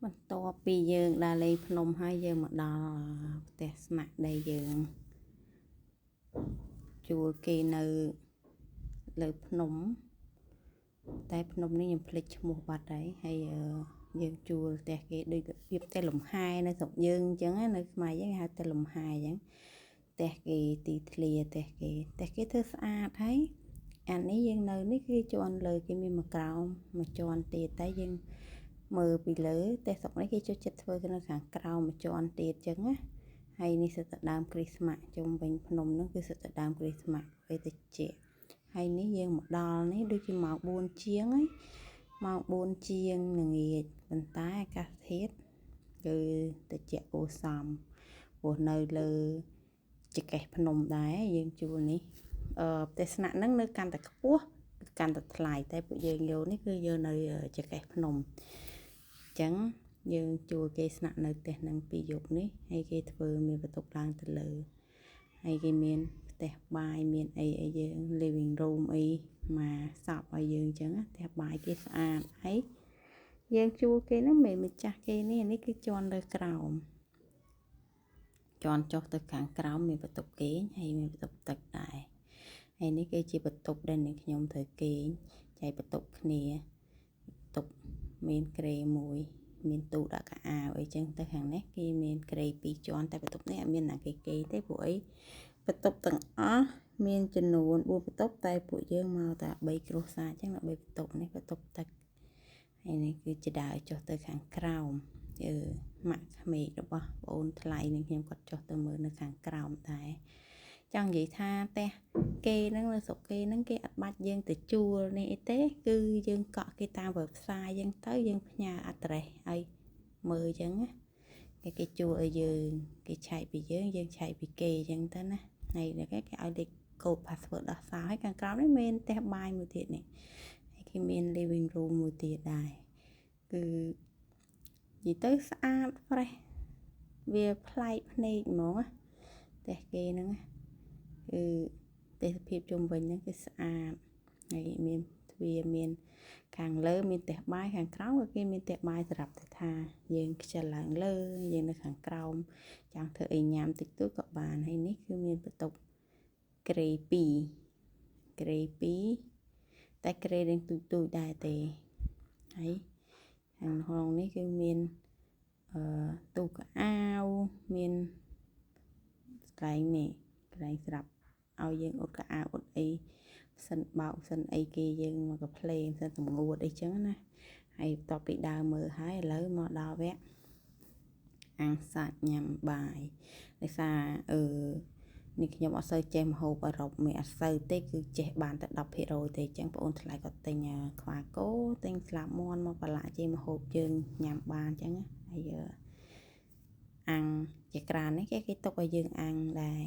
បន្ទាប់ពីយើងដើរលេងភ្នំហើយយើងមកដល់ផ្ទះស្នាក់ដែលយើងជួលគេនៅលើភ្នំតែភ្នំនេះខ្ញុំភ្លេចឈ្មោះបាត់ហើយយើងជួលផ្ទះគេដូចរបៀបផ្ទះលំហែនៅស្រុកយើងអញ្ចឹងនៅខ្មែរយើងគេហៅផ្ទះលំហែអញ្ចឹងផ្ទះគេទីធ្លាផ្ទះគេធ្វើស្អាតហើយអានេះយើងនៅនេះគឺជាន់លើគេមានមួយក្រោមមួយជាន់ទៀតតែយើងមើលពីលើផ្ទះស្រុកនេះគេចូលចិត្តធ្វើនៅខាងក្រោមមួយជាន់ទៀតអញ្ចឹងណាហើយនេះសិតតែដើមគ្រីស្មាស់ជុំវិញភ្នំហ្នឹងគឺសិតតែដើមគ្រីស្មាស់ពេលតិចហើយនេះយើងមកដល់នេះដូចជាម៉ោង4ជាងហើយម៉ោង4ជាងល្ងាចប៉ុន្តែអាកាសធាតុគឺតិចគួរសមព្រោះនៅលើចកេះភ្នំដែរយើងជួលនេះផ្ទះស្នាក់ហ្នឹងនៅកាន់តែខ្ពស់កាន់តែថ្លៃតែពួកយើងយកនេះគឺយកនៅចកេះភ្នំអញ្ចឹងយើងជួលគេស្នាក់នៅផ្ទះហ្នឹងពីយប់នេះហើយគេធ្វើមានបន្ទប់ឡើងទៅលើហើយគេមានផ្ទះបាយមានអីយើង living room អីមកសពឲ្យយើងអញ្ចឹងផ្ទះបាយគេស្អាតហើយយើងជួលគេហ្នឹងមិនម្ចាស់គេនេះគឺជាន់លើក្រោមជាន់ចុះទៅខាងក្រោមមានបន្ទប់គេងហើយមានបន្ទប់ទឹកដែរហើយនេះគឺជាបន្ទប់ដែលនាងខ្ញុំត្រូវគេងចែកបន្ទប់គ្នាបន្ទប់មានក្រេមួយមានទូដាក់កៅអៅអីចឹងទៅខាងនេះគេមានក្រេ2ជាន់តែបន្ទប់នេះអត់មានណាគេទេព្រោះអីបន្ទប់ទាំងអស់មានចំនួន4បន្ទប់តែពួកយើងមកតែ3គ្រួសារអញ្ចឹងដល់3បន្ទប់នេះបន្ទប់ទឹកហើយនេះគឺជាដើរចុះទៅខាងក្រោមម៉ាក់ក្មេករបស់បងអូនថ្លៃនឹងខ្ញុំគាត់ចុះទៅមើលនៅខាងក្រោមដែរចង់និយាយថាផ្ទះគេហ្នឹងនៅស្រុកគេហ្នឹងគេអត់បាច់យើងទៅជួលនេះអីទេគឺយើងកក់គេតាម website យើងទៅយើងផ្ញើ address ឲ្យមើលអញ្ចឹងណាគេជួលឲ្យយើងគេឆែកពីយើងឆែកពីគេអញ្ចឹងទៅណាហើយគេឲ្យលេខកូដ password ដោះសារហើយខាងក្រោមនេះមានផ្ទះបាយមួយទៀតនេះហើយគេមាន living room មួយទៀតដែរគឺនិយាយទៅស្អាត fresh វាប្លែកភ្នែកហ្មងណាផ្ទះគេហ្នឹងគឺទេសភាពជុំវិញហ្នឹងគឺស្អាតហើយមានទ្វារមានខាងលើមានផ្ទះបាយខាងក្រោមក៏គេមានផ្ទះបាយសម្រាប់ទៅថាយើងខ្ជិលឡើងលើយើងនៅខាងក្រោមចង់ធ្វើអីញ៉ាំតិចតួចក៏បានហើយនេះគឺមានបន្ទប់ក្រេ2តែក្រេនឹងទូចដែរទេហើយខាងក្នុងនេះគឺមានទូកៅអៅមានកន្លែងនេះកន្លែងស្រាប់ឲ្យយើងអ៊ុតកៅអៅអ៊ុតអីសិនបោកសិនអីគេយើងមកកាផ្លេសិនសម្ងួតអីចឹងណាហើយបន្ទាប់ពីដើរមើលហើយឥឡូវមកដល់វគ្គអាំងសាច់ញ៉ាំបាយដោយសារនេះខ្ញុំអត់សូវចេះម្ហូបអឺរ៉ុបមិនអត់សូវទេគឺចេះបានតែ10%ទេអញ្ចឹងបងអូនថ្លៃគាត់ទិញខ្វាគោទិញស្លាបមាន់មកប្រឡាក់ជាម្ហូបយើងញ៉ាំបានអញ្ចឹងហើយអាំងជាក្រាននេះគេទុកឲ្យយើងអាំងដែរ